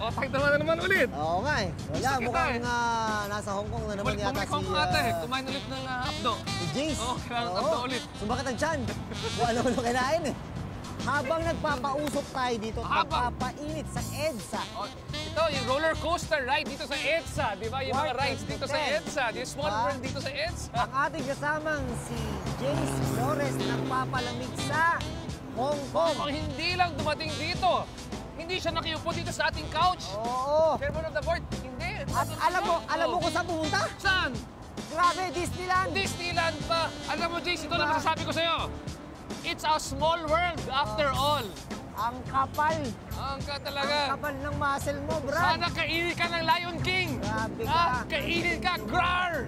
Patay naman ulit. Oo nga eh. Wala, mukhang nasa Hong Kong na naman yata si... Kumain ulit ng hapdo. Si Jace. Oo, kailangan hapdo ulit. Sumakit ang tiyan. Kung ano-ano kinain eh. Habang nagpapausok tayo dito, nagpapainit sa EDSA. Ito, yung roller coaster ride dito sa EDSA. Di ba? Yung mga rides dito sa EDSA. Yung small world dito sa EDSA. Ang ating kasamang si Jace Flores nagpapalamig sa Hong Kong. Ang hindi lang dumating dito. Hindi siya nakiupo dito sa ating couch. Oo. Chairman of the board, hindi. At alam mo kung saan pumunta? Saan? Grabe, Disneyland. Disneyland pa. Alam mo, Jace, ito na masasabi ko sa'yo. It's a small world after all. Ang kapal. Ang talaga. Ang kapal ng muscle mo, Brad. Sana kainin ka ng Lion King. Grabe ka. Kainin ka, Grar!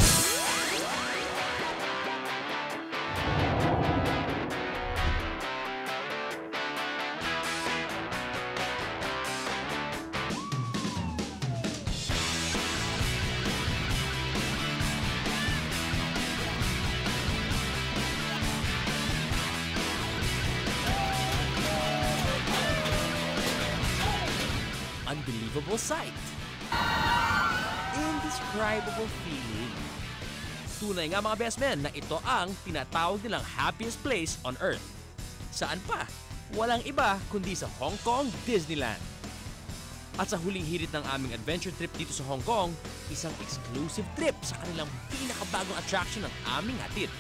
Unbelievable sight. Indescribable feeling. Tunay nga mga best men na ito ang tinatawag nilang happiest place on Earth. Saan pa? Walang iba kundi sa Hong Kong Disneyland. At sa huling hirit ng aming adventure trip dito sa Hong Kong, isang exclusive trip sa kanilang pinakabagong attraction ng aming hatid.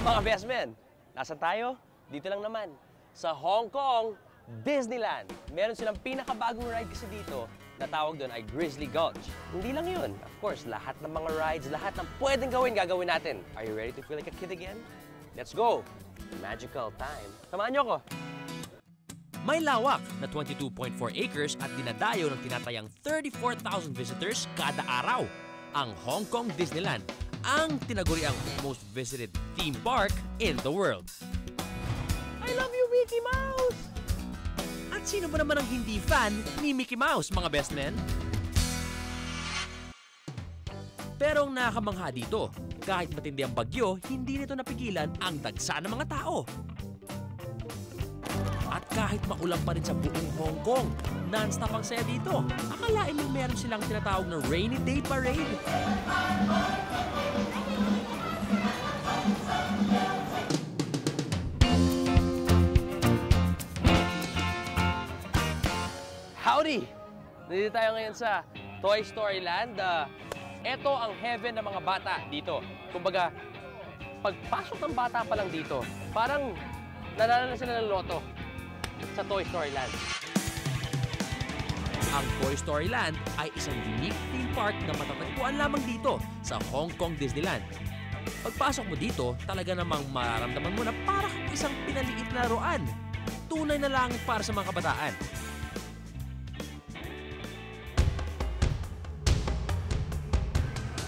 Mga best men, nasan tayo? Dito lang naman, sa Hong Kong Disneyland. Meron silang pinakabagong ride kasi dito na tawag doon ay Grizzly Gulch. Hindi lang yun. Of course, lahat ng mga rides, lahat ng pwedeng gagawin natin. Are you ready to feel like a kid again? Let's go! Magical time. Samahan niyo ako. May lawak na 22.4 acres at dinadayo ng tinatayang 34,000 visitors kada araw. Ang Hong Kong Disneyland, ang tinaguriang most visited theme park in the world. I love you, Mickey Mouse! At sino ba naman ang hindi fan ni Mickey Mouse, mga best men? Pero ang nakamangha dito, kahit matindi ang bagyo, hindi nito napigilan ang dagsa ng mga tao. At kahit maulan pa rin sa buong Hong Kong, non-stop ang saya dito. Akalain mo meron silang tinatawag na rainy day parade. Howdy! Nandito tayo ngayon sa Toy Story Land. Ito ang heaven ng mga bata dito. Kumbaga, pagpasok ng bata pa lang dito, parang nanalo na sila ng loto sa Toy Story Land. Ang Toy Story Land ay isang unique theme park na matatagpuan lamang dito sa Hong Kong Disneyland. Pagpasok mo dito, talaga namang mararamdaman mo na parang isang pinaliit na laruan. Tunay na langit para sa mga kabataan.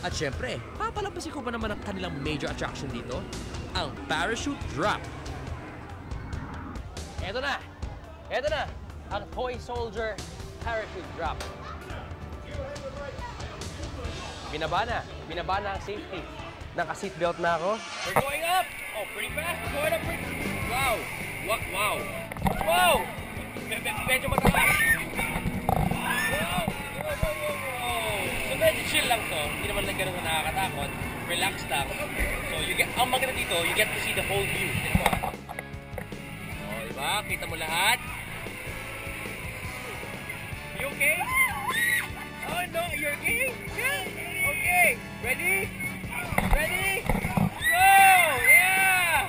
At syempre, papalampasin ko pa naman ang kanilang major attraction dito, ang parachute drop. Eto na! Eto na! Ang Toy Soldier parachute drop. Binaba na ang safety. Naka-seatbelt na ako. We're going up! Oh, pretty fast! We're going up pretty... Wow! Wow! Wow! Medyo mataas! Wow! Medyo chill lang to, hindi naman lang ganun nakakatakot, relax lang. So, ang maganda dito, you get to see the whole view. Tignan mo. O, diba? Kita mo lahat. You okay? Oh, no, you're okay? Yeah. Okay. Ready? Ready? Go! Yeah!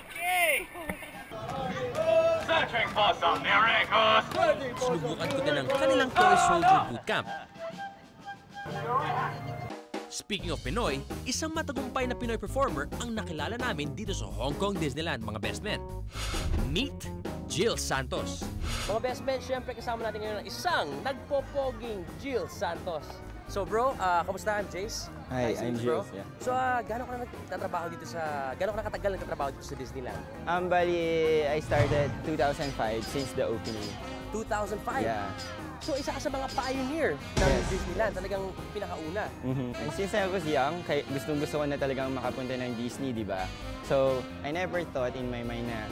Okay! Sinubukan ko din ang kanilang Toy Soldier Bootcamp. Speaking of Pinoy, isang matagumpay na Pinoy performer ang nakilala namin dito sa Hong Kong Disneyland, mga best men. Meet Jill Santos. Mga best men, syempre kasama natin ngayon isang nagpopoging Jill Santos. So bro, kamusta? I'm Jace. Hi, I'm Jace. Yeah. So, gano'n ka na nagtatrabaho dito sa... Gano'n ka na katagal nagtatrabaho dito sa Disneyland? Bali, I started 2005 since the opening. 2005? Yeah. So, isa ka sa mga pioneer ng Disneyland, talagang pinakauna. And since I was young, gustong-gusto ko na talagang makapunta ng Disney, di ba? So, I never thought in my mind na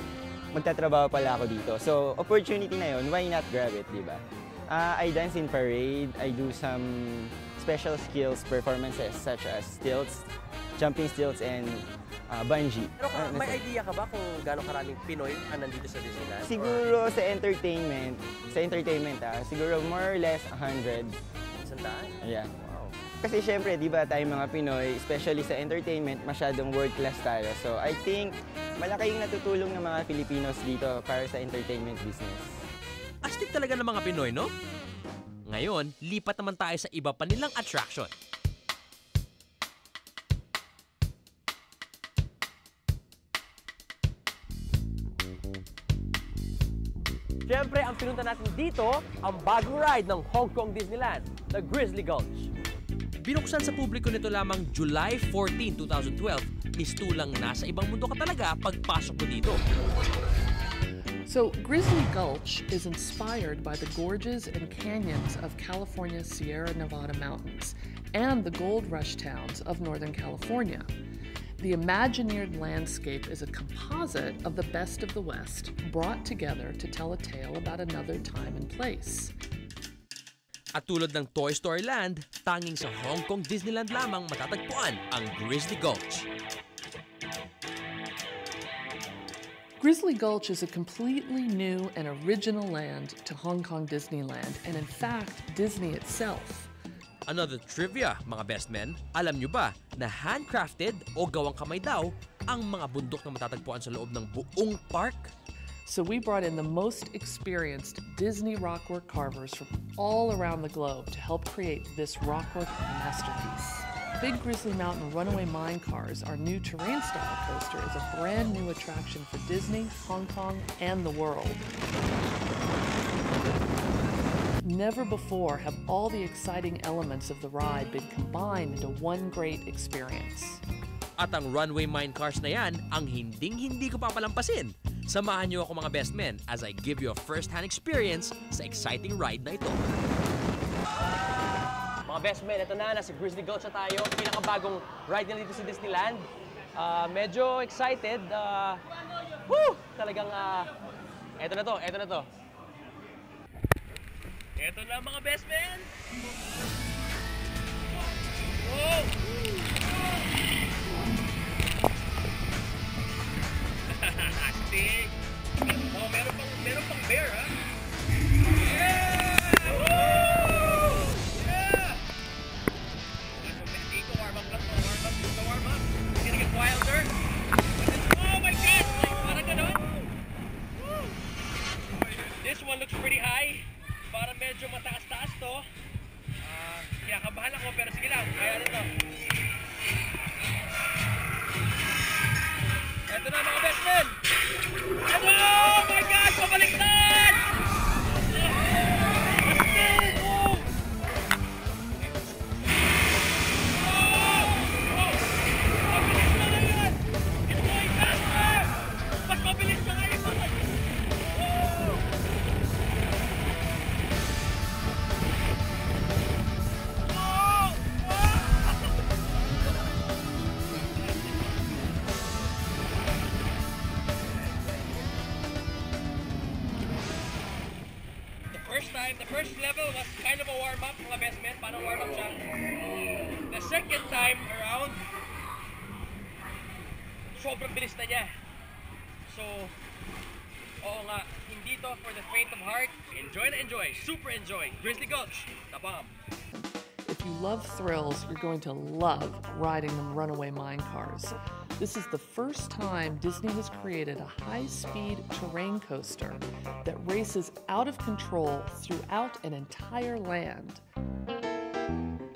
magtatrabaho pala ako dito. So, opportunity na yun, why not grab it, di ba? I dance in parade, I do some special skills performances such as stilts, jumping stilts, and bungee. Pero may idea ka ba kung gaano karaming Pinoy ang nandito sa Disneyland? Siguro sa entertainment, siguro more or less 100. Sandaan? Yeah. Wow. Kasi syempre, di ba tayong mga Pinoy, especially sa entertainment, masyadong world class tayo. So I think malaki yung natutulong ng mga Filipinos dito para sa entertainment business. Astig talaga ng mga Pinoy, no? Ngayon, lipat naman tayo sa iba pa nilang attraction. Siyempre, ang pinunta natin dito, ang bagong ride ng Hong Kong Disneyland, the Grizzly Gulch. Binuksan sa publiko nito lamang July 14, 2012. Mistulang nasa ibang mundo ka talaga pagpasok mo dito. So, Grizzly Gulch is inspired by the gorges and canyons of California's Sierra Nevada mountains and the gold rush towns of Northern California. The Imagineered landscape is a composite of the best of the West, brought together to tell a tale about another time and place. At tulad ng Toy Story Land, tanging sa Hong Kong Disneyland lamang matatagpuan ang Grizzly Gulch. Grizzly Gulch is a completely new and original land to Hong Kong Disneyland, and in fact, Disney itself. Another trivia, mga best men, alam nyo ba na handcrafted o gawang kamay daw ang mga bundok na matatagpuan sa loob ng buong park? So we brought in the most experienced Disney rockwork carvers from all around the globe to help create this rockwork masterpiece. Big Grizzly Mountain Runaway Mine Cars, our new terrain-style coaster, is a brand new attraction for Disney, Hong Kong, and the world. Never before have all the exciting elements of the ride been combined into one great experience. At ang runway mine cars na yan ang hinding-hindi ko papalampasin. Samahan niyo ako mga best men as I give you a first-hand experience sa exciting ride na ito. Mga best men, ito na, nasa Grizzly Gulch na tayo. Pinakabagong ride na dito sa Disneyland. Medyo excited. Talagang, eto na to. Eto na mga best men! Whoa! Astig! Oh, meron pang bear, ha? Yeah! Woo! Yeah! Dito, warm up. It's gonna get wilder. Oh my God! Like, parang gano'n. Woo! This one looks pretty high. Parang medyo mataas-taas to. Kinakabahan ako pero sige lang, kaya nito. Ito na mga best men! Ito! Oh my God! Pabaliktad! Astig! Oh! Mabilis na ngayon! It's going faster! Mas mabilis na ngayon! The first level was kind of a warm-up, mga best men. Parang warm-up siya. The second time around, sobrang bilis na niya. So, oo nga, hindi to for the faint of heart. Enjoy na enjoy, super enjoy. Grizzly Gulch, the bomb. If you love thrills, you're going to love riding the runaway mine cars. This is the first time Disney has created a high-speed terrain coaster that races out of control throughout an entire land.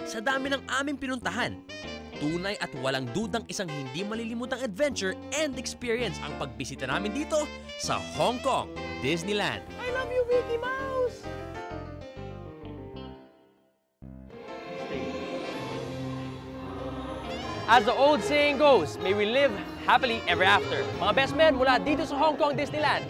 Sa dami ng aming pinuntahan, tunay at walang dudang isang hindi malilimutang adventure and experience ang pagbisita namin dito sa Hong Kong Disneyland. I love you, Mickey Mouse! As the old saying goes, may we live happily ever after. Mga best men mula dito sa Hong Kong Disneyland.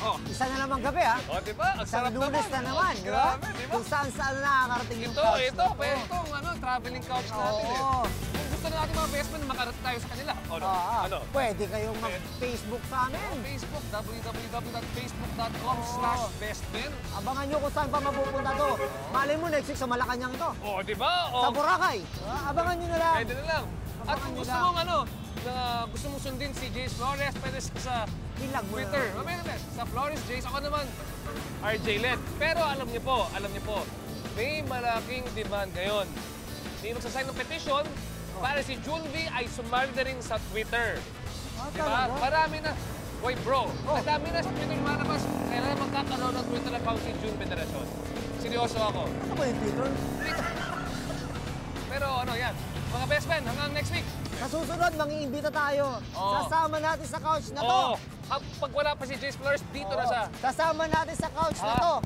Oh. Isa na naman gabi, ha? O, di ba? Ang Isang sarap Lunes na naman, di ba? Grabe, di ba? Kung saan nakakarating yung Ito, couch ito, na to. pero itong traveling couch natin eh. Oo. Kung gusto na natin mga best friend, makarating tayo sa kanila. O, ano? Pwede kayong mag-Facebook sa amin. Facebook, www.facebook.com/bestmen. Abangan nyo kung saan pa mapupunta to. Malay mo, next week sa Malacanang to. O, di ba? Sa Boracay. Abangan nyo na lang. Pwede na lang. At Abangan kung nyo gusto lang. mong gusto mong sundin si Jace Flores, pwede sa Ilag mo Twitter. na. Mamaya naman, sa Flores Jace. Ako naman, RJ Led. Pero alam niyo po, may malaking demand ngayon. May magsasign ng petition para si Junvi ay sumali na rin sa Twitter. Di ba? Talaga? Marami na. Boy bro, ang dami na sa Twitter lumalabas. Kailangan magkakaroon ng Twitter account si Jun Federation. Seryoso ako. Ano ba yung Twitter? Pero yan. Mga best friend, hanggang next week. Sa susunod, mangiimbita tayo. Oo. Sasama natin sa couch na to. Pag wala pa si Jace Flores, dito na siya. Sasama natin sa couch na to.